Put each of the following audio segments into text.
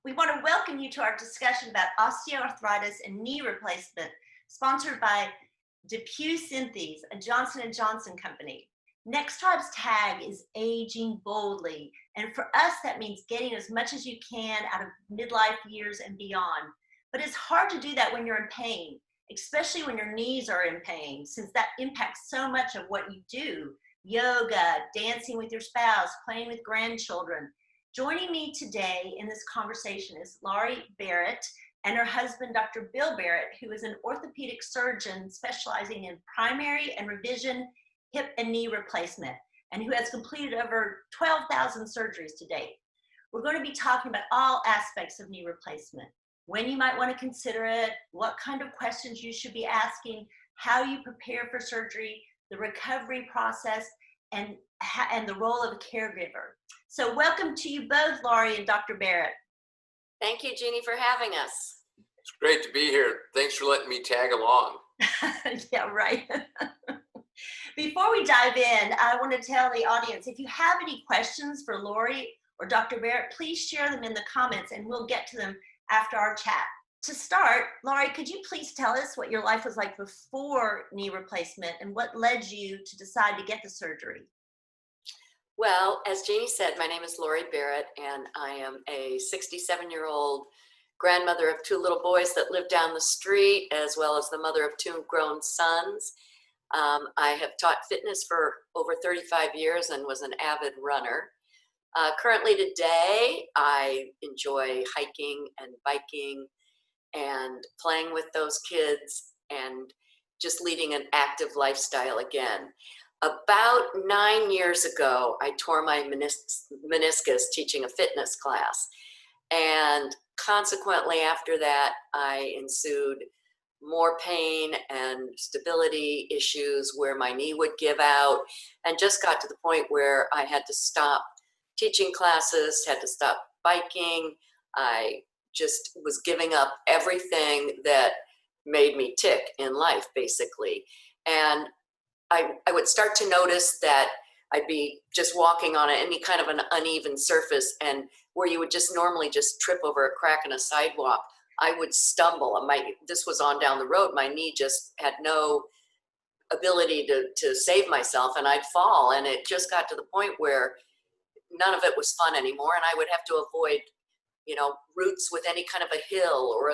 We want to welcome you to our discussion about osteoarthritis and knee replacement, sponsored by DePuy Synthes, a Johnson & Johnson company. Next Tribe's tag is aging boldly, and for us that means getting as much as you can out of midlife years and beyond. But it's hard to do that when you're in pain, especially when your knees are in pain, since that impacts so much of what you do: yoga, dancing with your spouse, playing with grandchildren. Joining me today in this conversation is Laurie Barrett and her husband, Dr. Bill Barrett, who is an orthopedic surgeon specializing in primary and revision hip and knee replacement, and who has completed over 12,000 surgeries to date. We're going to be talking about all aspects of knee replacement: when you might want to consider it, what kind of questions you should be asking, how you prepare for surgery, the recovery process, and the role of a caregiver. So welcome to you both, Laurie and Dr. Barrett. Thank you, Jeannie, for having us. It's great to be here. Thanks for letting me tag along. Yeah, right. Before we dive in, I want to tell the audience, if you have any questions for Laurie or Dr. Barrett, please share them in the comments and we'll get to them after our chat. To start, Laurie, could you please tell us what your life was like before knee replacement and what led you to decide to get the surgery? Well, as Jeannie said, my name is Laurie Barrett, and I am a 67-year-old grandmother of two little boys that live down the street, as well as the mother of two grown sons. I have taught fitness for over 35 years and was an avid runner. Currently today, I enjoy hiking and biking and playing with those kids and just leading an active lifestyle again. About 9 years ago, I tore my meniscus teaching a fitness class. And consequently, after that, I ensued more pain and stability issues where my knee would give out, and just got to the point where I had to stop teaching classes, had to stop biking. I just was giving up everything that made me tick in life, basically. And I would start to notice that I'd be just walking on any kind of an uneven surface, and where you would just normally just trip over a crack in a sidewalk, I would stumble. This was on down the road. My knee just had no ability to save myself, and I'd fall. And it just got to the point where none of it was fun anymore, and I would have to avoid, routes with any kind of a hill or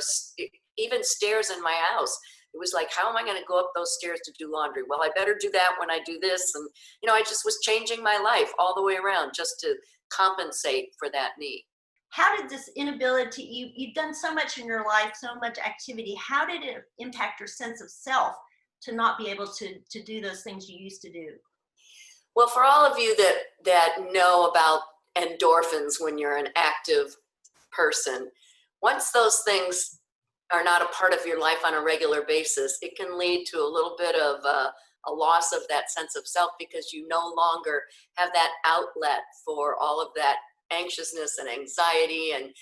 even stairs in my house. It was like, how am I going to go up those stairs to do laundry? Well, I better do that when I do this. And, I just was changing my life all the way around just to compensate for that knee. How did this inability, you've done so much in your life, so much activity, how did it impact your sense of self to not be able to do those things you used to do? Well, for all of you that know about endorphins when you're an active person, once those things are not a part of your life on a regular basis, it can lead to a little bit of a loss of that sense of self, because you no longer have that outlet for all of that anxiousness and anxiety and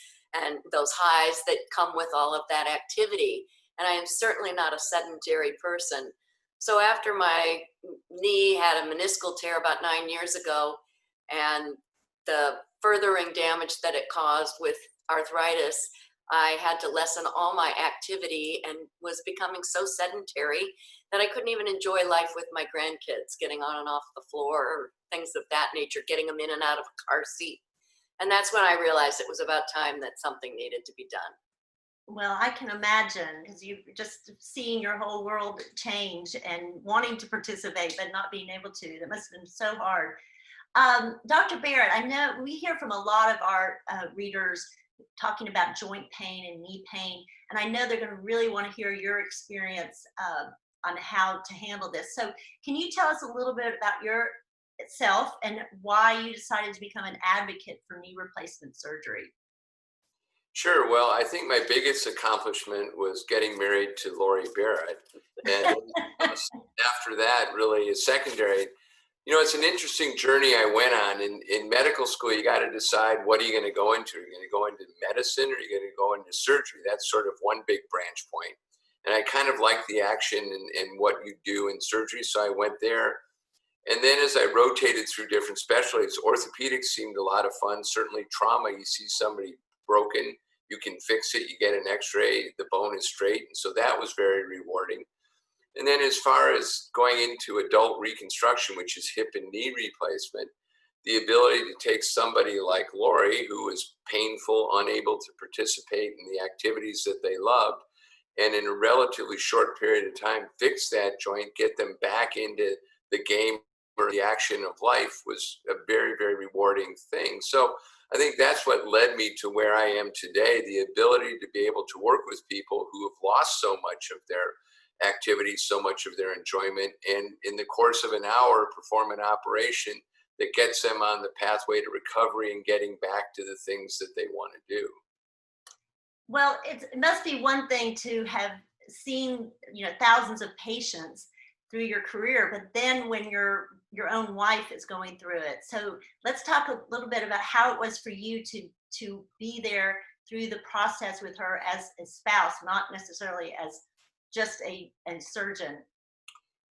those highs that come with all of that activity. And I am certainly not a sedentary person. So after my knee had a meniscal tear about 9 years ago, and the furthering damage that it caused with arthritis, I had to lessen all my activity and was becoming so sedentary that I couldn't even enjoy life with my grandkids, getting on and off the floor or things of that nature, getting them in and out of a car seat. And that's when I realized it was about time that something needed to be done. Well, I can imagine, because you just seeing your whole world change and wanting to participate but not being able to. That must have been so hard. Dr. Barrett, I know we hear from a lot of our readers talking about joint pain and knee pain, and I know they're going to really want to hear your experience on how to handle this. So can you tell us a little bit about yourself and why you decided to become an advocate for knee replacement surgery? Sure. Well, I think my biggest accomplishment was getting married to Laurie Barrett. And after that, really is secondary. It's an interesting journey I went on. In medical school, you got to decide, what are you going to go into? Are you going to go into medicine, or are you going to go into surgery? That's sort of one big branch point. And I kind of like the action and what you do in surgery, so I went there. And then as I rotated through different specialties, orthopedics seemed a lot of fun. Certainly trauma, you see somebody broken, you can fix it. You get an x-ray, the bone is straight. And so that was very rewarding. And then as far as going into adult reconstruction, which is hip and knee replacement, the ability to take somebody like Lori, who was painful, unable to participate in the activities that they loved, and in a relatively short period of time, fix that joint, get them back into the game or the action of life was a very, very rewarding thing. So I think that's what led me to where I am today, the ability to be able to work with people who have lost so much of their activity, so much of their enjoyment, and in the course of an hour, perform an operation that gets them on the pathway to recovery and getting back to the things that they want to do. Well, it must be one thing to have seen, thousands of patients through your career, but then when your own wife is going through it. So let's talk a little bit about how it was for you to be there through the process with her as a spouse, not necessarily as just a surgeon.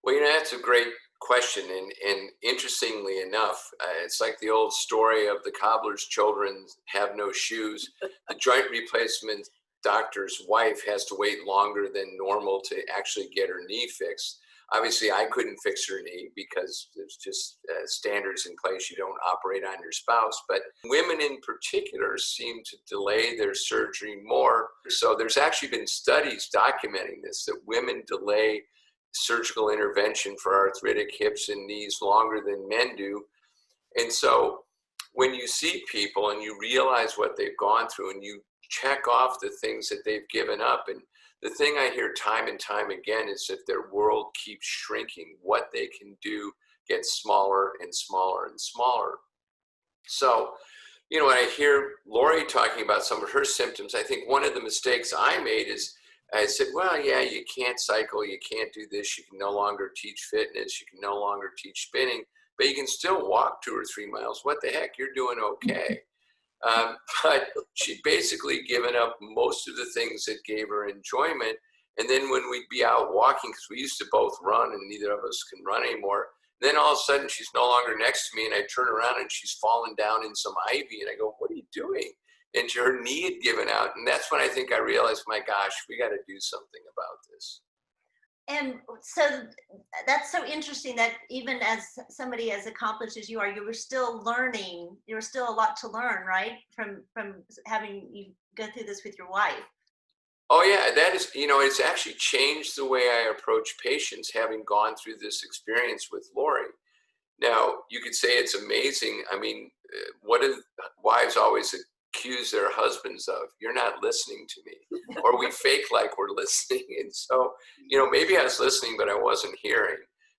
Well, that's a great question. And interestingly enough, it's like the old story of the cobbler's children have no shoes. The joint replacement doctor's wife has to wait longer than normal to actually get her knee fixed. Obviously, I couldn't fix her knee because there's just standards in place. You don't operate on your spouse. But women in particular seem to delay their surgery more. So there's actually been studies documenting this, that women delay surgical intervention for arthritic hips and knees longer than men do. And so when you see people and you realize what they've gone through and you check off the things that they've given up, and the thing I hear time and time again is that their world keeps shrinking. What they can do gets smaller and smaller and smaller. So, when I hear Lori talking about some of her symptoms, I think one of the mistakes I made is I said, well, yeah, you can't cycle, you can't do this, you can no longer teach fitness, you can no longer teach spinning, but you can still walk 2 or 3 miles. What the heck, you're doing okay. But she'd basically given up most of the things that gave her enjoyment. And then when we'd be out walking, because we used to both run and neither of us can run anymore, then all of a sudden she's no longer next to me and I turn around and she's fallen down in some ivy and I go, what are you doing? And her knee had given out. And that's when I think I realized, my gosh, we got to do something about this. And so that's so interesting that even as somebody as accomplished as you are, you were still learning. There was still a lot to learn, right? From having you go through this with your wife. Oh yeah, that is, it's actually changed the way I approach patients, having gone through this experience with Lori. Now, you could say it's amazing. I mean, what do wives always accuse their husbands of? You're not listening to me. Or we fake like we're listening. And so, maybe I was listening, but I wasn't hearing.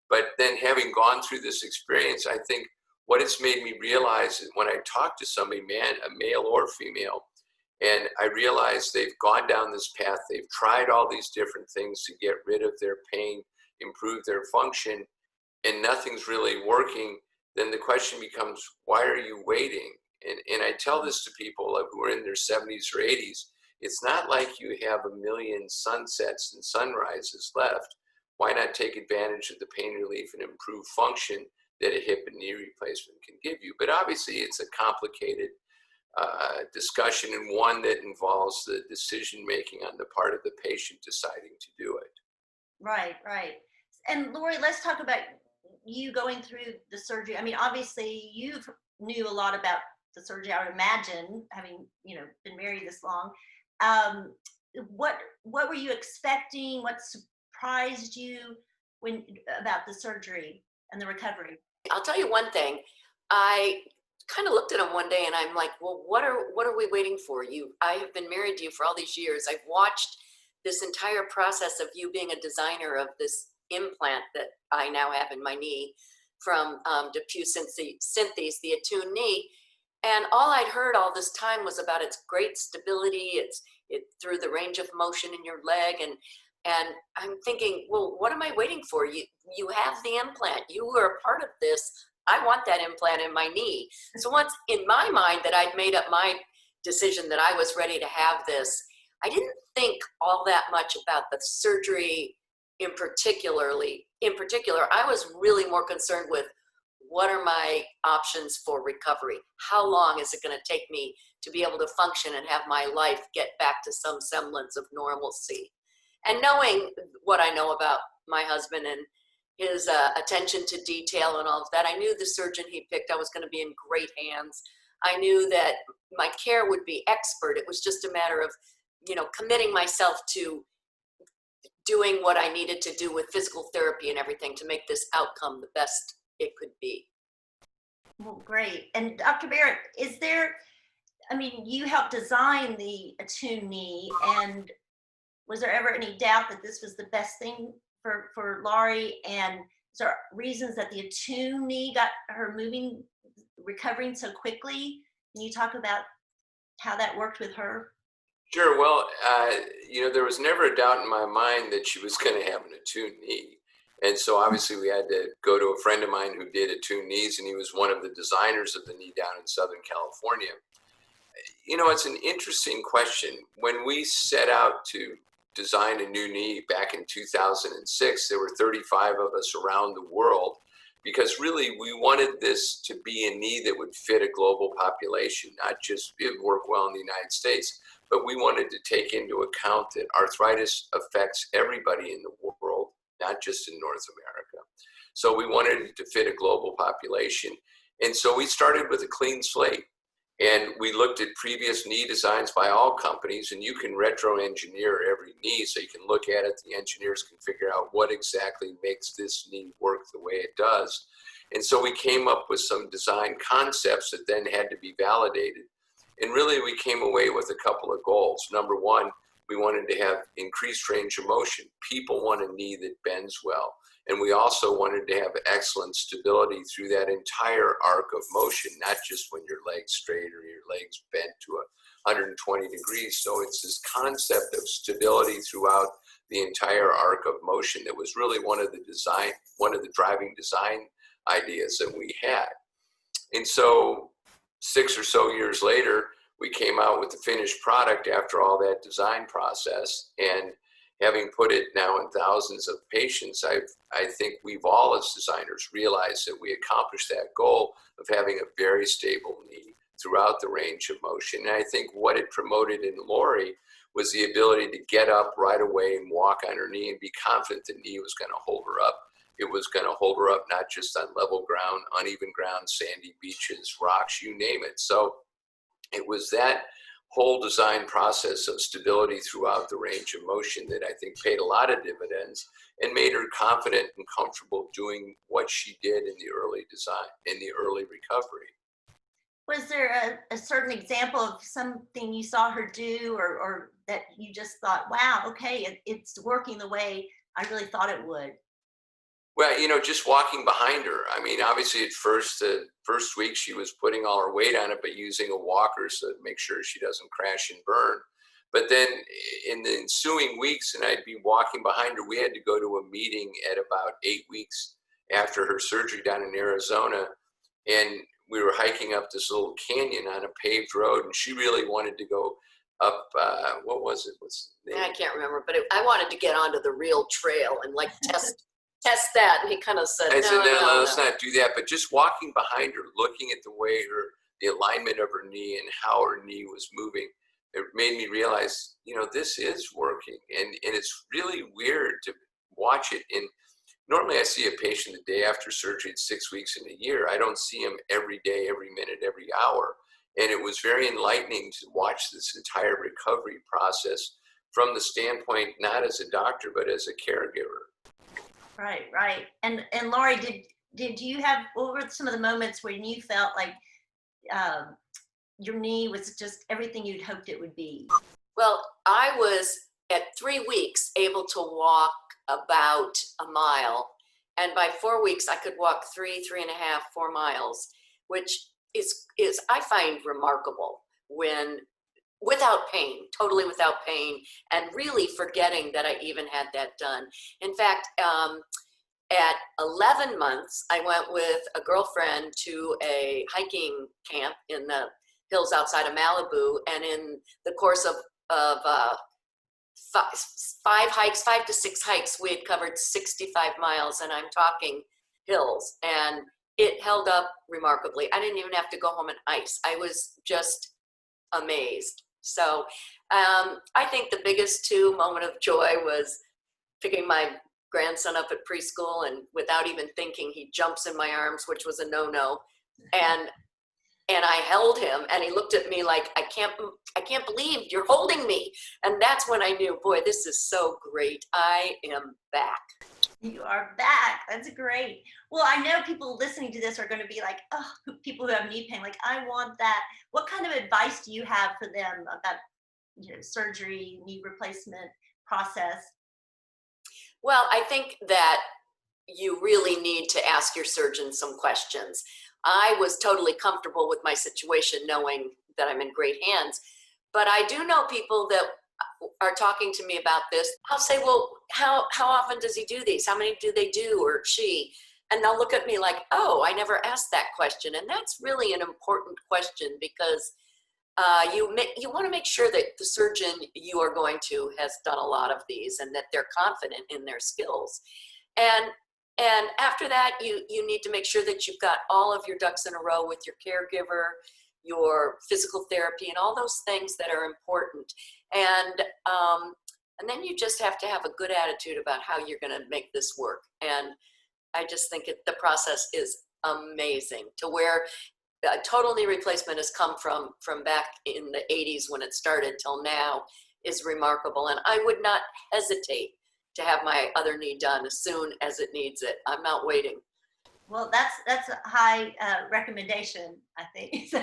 But then having gone through this experience, I think what it's made me realize is when I talk to somebody, a male or female, and I realize they've gone down this path, they've tried all these different things to get rid of their pain, improve their function, and nothing's really working, then the question becomes, why are you waiting? And I tell this to people who are in their 70s or 80s. It's not like you have a million sunsets and sunrises left. Why not take advantage of the pain relief and improved function that a hip and knee replacement can give you? But obviously, it's a complicated discussion, and one that involves the decision-making on the part of the patient deciding to do it. Right. And Lori, let's talk about you going through the surgery. I mean, obviously, you knew a lot about the surgery, I would imagine, having been married this long. What were you expecting? What surprised you about the surgery and the recovery? I'll tell you one thing. I kind of looked at him one day and I'm like, well, what are we waiting for? I have been married to you for all these years. I've watched this entire process of you being a designer of this implant that I now have in my knee from DePuy Synthes, the Attune knee. And all I'd heard all this time was about its great stability, it through the range of motion in your leg. And I'm thinking, well, what am I waiting for? You have the implant. You were a part of this. I want that implant in my knee. So once in my mind that I'd made up my decision that I was ready to have this, I didn't think all that much about the surgery in particular. I was really more concerned with what are my options for recovery? How long is it going to take me to be able to function and have my life get back to some semblance of normalcy? And knowing what I know about my husband and his attention to detail and all of that, I knew the surgeon he picked, I was going to be in great hands. I knew that my care would be expert. It was just a matter of, committing myself to doing what I needed to do with physical therapy and everything to make this outcome the best it could be. Well, great. And Dr. Barrett, you helped design the Attune knee, and was there ever any doubt that this was the best thing for Laurie? And is there reasons that the Attune knee got her recovering so quickly? Can you talk about how that worked with her? Sure. Well, there was never a doubt in my mind that she was going to have an Attune knee. And so obviously we had to go to a friend of mine who did Attune knees, and he was one of the designers of the knee down in Southern California. It's an interesting question. When we set out to design a new knee back in 2006, there were 35 of us around the world, because really we wanted this to be a knee that would fit a global population, not just it would work well in the United States, but we wanted to take into account that arthritis affects everybody in the world, not just in North America. So we wanted it to fit a global population. And so we started with a clean slate. And we looked at previous knee designs by all companies, and you can retro-engineer every knee, so you can look at it, the engineers can figure out what exactly makes this knee work the way it does. And so we came up with some design concepts that then had to be validated. And really we came away with a couple of goals. Number one, we wanted to have increased range of motion. People want a knee that bends well. And we also wanted to have excellent stability through that entire arc of motion, not just when your leg's straight or your leg's bent to 120 degrees. So it's this concept of stability throughout the entire arc of motion that was really one of the driving design ideas that we had. And so 6 or so years later, we came out with the finished product after all that design process. And having put it now in thousands of patients, I think we've all as designers realized that we accomplished that goal of having a very stable knee throughout the range of motion. And I think what it promoted in Laurie was the ability to get up right away and walk on her knee and be confident the knee was going to hold her up. It was going to hold her up not just on level ground, uneven ground, sandy beaches, rocks, you name it. So it was that whole design process of stability throughout the range of motion that I think paid a lot of dividends and made her confident and comfortable doing what she did in the early design, in the early recovery. Was there a certain example of something you saw her do or that you just thought, wow, okay, it's working the way I really thought it would? Well, just walking behind her. I mean, obviously at first, the first week she was putting all her weight on it, but using a walker so to make sure she doesn't crash and burn. But then in the ensuing weeks, and I'd be walking behind her, we had to go to a meeting at about 8 weeks after her surgery down in Arizona. And we were hiking up this little canyon on a paved road, and she really wanted to go up, what was it? What's the name? I can't remember, but I wanted to get onto the real trail and test that. And he kind of said, no, let's not do that. But just walking behind her, looking at the way the alignment of her knee and how her knee was moving, it made me realize, this is working. And it's really weird to watch it. And normally I see a patient the day after surgery at 6 weeks in a year. I don't see him every day, every minute, every hour. And it was very enlightening to watch this entire recovery process from the standpoint, not as a doctor, but as a caregiver. Right. And Laurie, did you have, what were some of the moments when you felt like your knee was just everything you'd hoped it would be? Well, I was at 3 weeks able to walk about a mile. And by 4 weeks, I could walk 3.5, 4 miles, which is I find remarkable when without pain, totally without pain, and really forgetting that I even had that done. In fact, at 11 months, I went with a girlfriend to a hiking camp in the hills outside of Malibu, and in the course of 5 to 6 hikes, we had covered 65 miles, and I'm talking hills. And it held up remarkably. I didn't even have to go home and ice. I was just amazed. So I think the biggest moment of joy was picking my grandson up at preschool, and without even thinking, he jumps in my arms, which was a no-no. And I held him, and he looked at me like, I can't believe you're holding me. And that's when I knew, boy, this is so great. I am back. You are back. That's great. Well, I know people listening to this are going to be like, oh, people who have knee pain, like, I want that. What kind of advice do you have for them about, surgery, knee replacement process? Well, I think that you really need to ask your surgeon some questions. I was totally comfortable with my situation, knowing that I'm in great hands. But I do know people that are talking to me about this. I'll say, well, how often does he do these? How many do they do, or she? And they'll look at me like, oh, I never asked that question. And that's really an important question, because you want to make sure that the surgeon you are going to has done a lot of these, and that they're confident in their skills. And after that, you need to make sure that you've got all of your ducks in a row with your caregiver, your physical therapy, and all those things that are important. And then you just have to have a good attitude about how you're going to make this work. And I just think the process is amazing, to where a total knee replacement has come from back in the 80s when it started till now is remarkable. And I would not hesitate to have my other knee done as soon as it needs it. I'm not waiting. Well, that's a high recommendation, I think.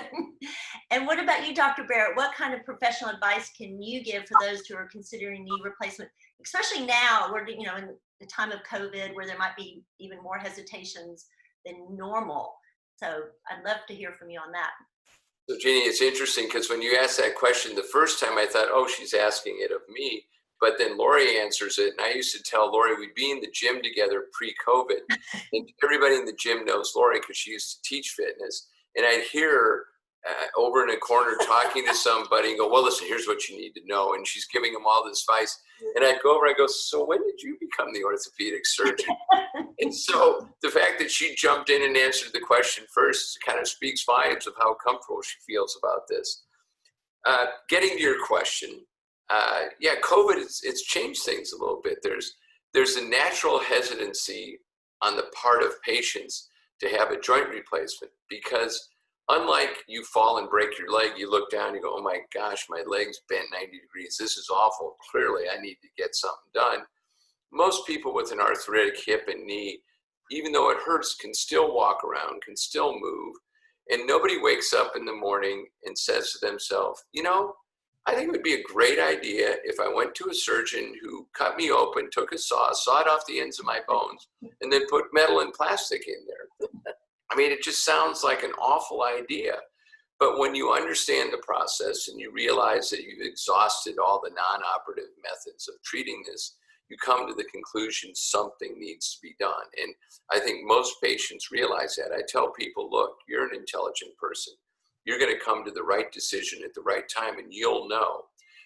And what about you, Dr. Barrett? What kind of professional advice can you give for those who are considering knee replacement, especially now, we're in the time of COVID, where there might be even more hesitations than normal? So I'd love to hear from you on that. So Jeannie, it's interesting, because when you asked that question the first time, I thought, oh, she's asking it of me. But then Lori answers it. And I used to tell Lori, we'd be in the gym together pre-COVID. And everybody in the gym knows Lori because she used to teach fitness. And I'd hear her over in a corner talking to somebody and go, well, listen, here's what you need to know. And she's giving them all this advice. And I'd go over, I go, so when did you become the orthopedic surgeon? And so the fact that she jumped in and answered the question first kind of speaks volumes of how comfortable she feels about this. Getting to your question, COVID, it's changed things a little bit. There's a natural hesitancy on the part of patients to have a joint replacement, because unlike you fall and break your leg, you look down, you go, oh my gosh, my leg's bent 90 degrees. This is awful. Clearly, I need to get something done. Most people with an arthritic hip and knee, even though it hurts, can still walk around, can still move. And nobody wakes up in the morning and says to themselves, I think it would be a great idea if I went to a surgeon who cut me open, took a saw, sawed off the ends of my bones, and then put metal and plastic in there. I mean, it just sounds like an awful idea. But when you understand the process and you realize that you've exhausted all the non-operative methods of treating this, you come to the conclusion something needs to be done. And I think most patients realize that. I tell people, look, you're an intelligent person. You're going to come to the right decision at the right time, and you'll know.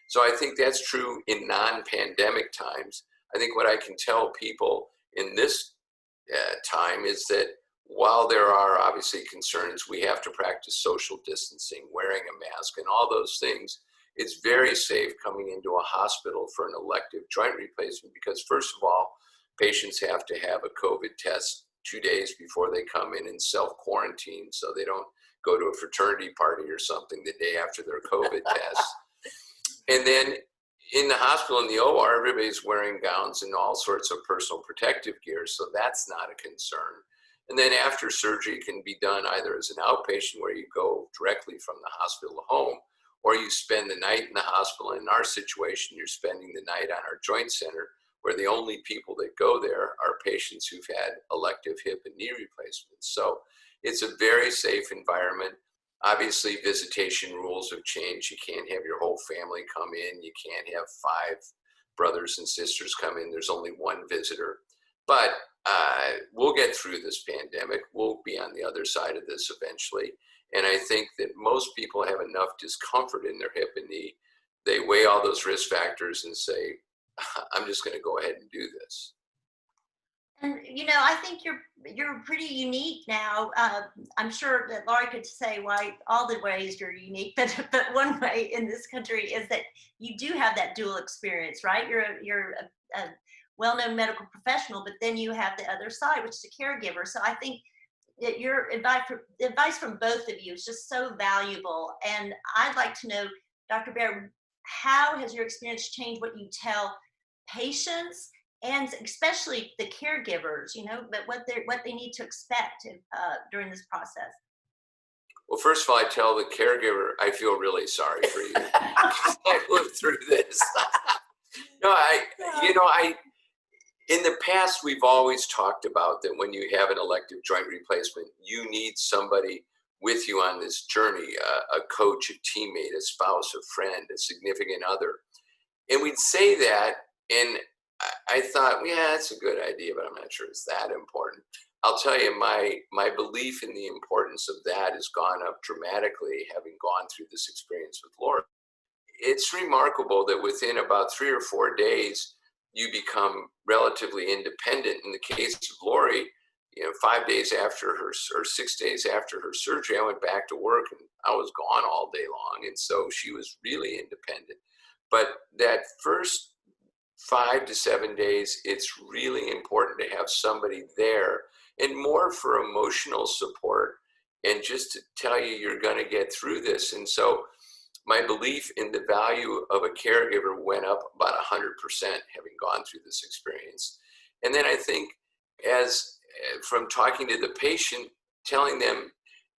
So I think that's true in non-pandemic times. I think what I can tell people in this time is that while there are obviously concerns, we have to practice social distancing, wearing a mask, and all those things. It's very safe coming into a hospital for an elective joint replacement, because first of all, patients have to have a COVID test 2 days before they come in and self-quarantine, so they don't go to a fraternity party or something the day after their COVID test. And then in the hospital, in the OR, everybody's wearing gowns and all sorts of personal protective gear, so that's not a concern. And then after surgery can be done either as an outpatient, where you go directly from the hospital to home, or you spend the night in the hospital. In our situation, you're spending the night on our joint center, where the only people that go there are patients who've had elective hip and knee replacements. So it's a very safe environment. Obviously, visitation rules have changed. You can't have your whole family come in. You can't have 5 brothers and sisters come in. There's only 1 visitor. But we'll get through this pandemic. We'll be on the other side of this eventually. And I think that most people have enough discomfort in their hip and knee. They weigh all those risk factors and say, I'm just going to go ahead and do this. And I think you're pretty unique now. I'm sure that Laurie could say why all the ways you're unique, but one way in this country is that you do have that dual experience, right? You're a well-known medical professional, but then you have the other side, which is a caregiver. So I think that your advice from both of you is just so valuable. And I'd like to know, Dr. Baird, how has your experience changed what you tell patients and especially the caregivers, but what they need to expect during this process? Well, first of all, I tell the caregiver, I feel really sorry for you. I lived through this. No, in the past, we've always talked about that when you have an elective joint replacement, you need somebody with you on this journey, a coach, a teammate, a spouse, a friend, a significant other. And we'd say that, and I thought, yeah, that's a good idea, but I'm not sure it's that important. I'll tell you, my belief in the importance of that has gone up dramatically, having gone through this experience with Laura. It's remarkable that within about 3 or 4 days, you become relatively independent. In the case of Lori, 5 days after her, or 6 days after her surgery, I went back to work and I was gone all day long. And so she was really independent. But that first 5 to 7 days, it's really important to have somebody there, and more for emotional support and just to tell you you're going to get through this. And so my belief in the value of a caregiver went up about 100% having gone through this experience. And then I think from talking to the patient, telling them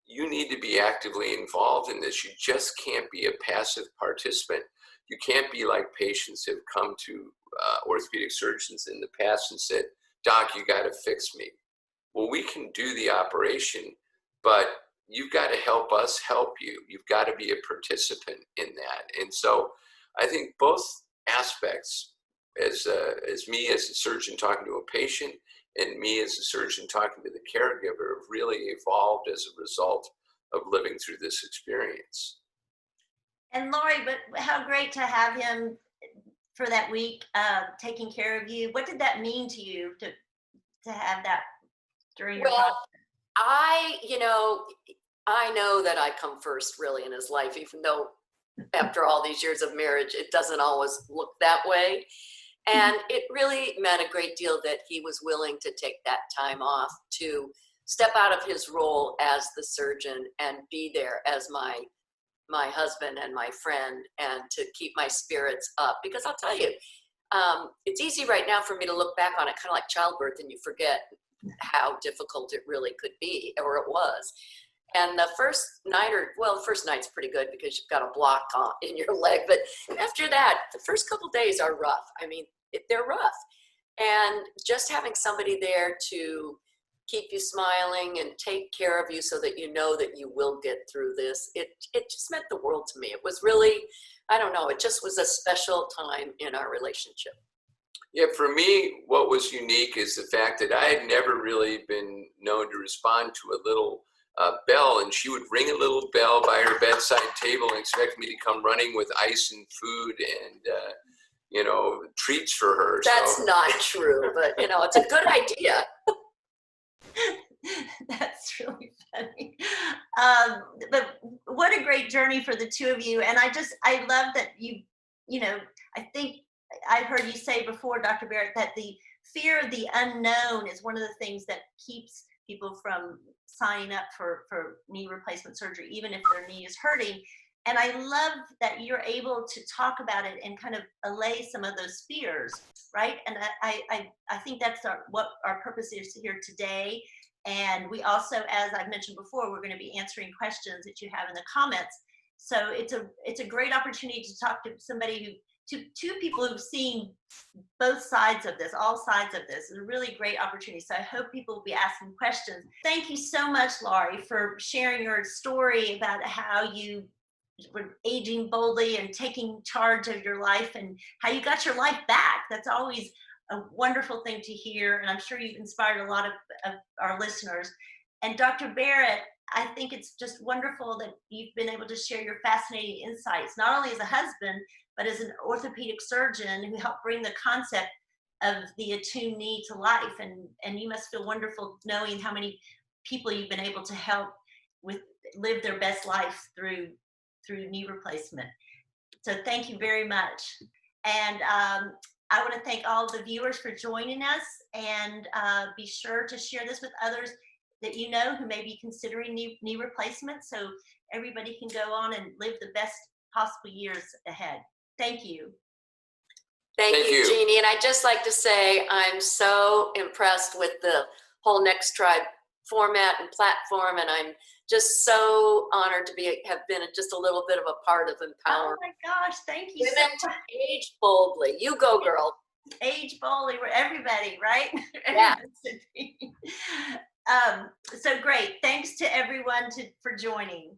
you need to be actively involved in this. You just can't be a passive participant. You can't be like patients who have come to orthopedic surgeons in the past and said, "Doc, you got to fix me." Well, we can do the operation, but you've got to help us help you. You've got to be a participant in that. And so I think both aspects, as me as a surgeon talking to a patient and me as a surgeon talking to the caregiver, have really evolved as a result of living through this experience. And Laurie, but how great to have him for that week, taking care of you. What did that mean to you to have that during your process? I know that I come first really in his life, even though after all these years of marriage, it doesn't always look that way. And it really meant a great deal that he was willing to take that time off to step out of his role as the surgeon and be there as my husband and my friend, and to keep my spirits up. Because I'll tell you, it's easy right now for me to look back on it, kind of like childbirth, and you forget how difficult it really could be, or it was. And the first night, the first night's pretty good because you've got a block in your leg. But after that, the first couple days are rough. I mean, they're rough. And just having somebody there to keep you smiling and take care of you so that you know that you will get through this, it just meant the world to me. It was really, I don't know, it just was a special time in our relationship. Yeah, for me, what was unique is the fact that I had never really been known to respond to a little bell, and she would ring a little bell by her bedside table and expect me to come running with ice and food and treats for her. That's not true, but it's a good idea. That's really funny. But what a great journey for the two of you. And I love that I think I heard you say before, Dr. Barrett, that the fear of the unknown is one of the things that keeps people from signing up for knee replacement surgery, even if their knee is hurting. And I love that you're able to talk about it and kind of allay some of those fears, right? And I think that's what our purpose is here today. And we also, as I've mentioned before, we're going to be answering questions that you have in the comments. So it's a great opportunity to talk to somebody two people who've seen both sides of this, all sides of this. It's a really great opportunity. So I hope people will be asking questions. Thank you so much, Laurie, for sharing your story about how you were aging boldly and taking charge of your life and how you got your life back. That's always a wonderful thing to hear. And I'm sure you've inspired a lot of our listeners. And Dr. Barrett, I think it's just wonderful that you've been able to share your fascinating insights, not only as a husband, but as an orthopedic surgeon who helped bring the concept the attuned knee to life, and you must feel wonderful knowing how many people you've been able to help with live their best life through knee replacement. So thank you very much. And I want to thank all the viewers for joining us, and be sure to share this with others that you know who may be considering knee replacement, so everybody can go on and live the best possible years ahead. Thank you. Thank you, Jeannie. And I'd just like to say I'm so impressed with the whole Next Tribe format and platform, and I'm just so honored to have been just a little bit of a part of empowering. Oh my gosh, thank you women so much. to age boldly. You go, girl. Age boldly, we're everybody, right? Yeah. So great. Thanks to everyone for joining.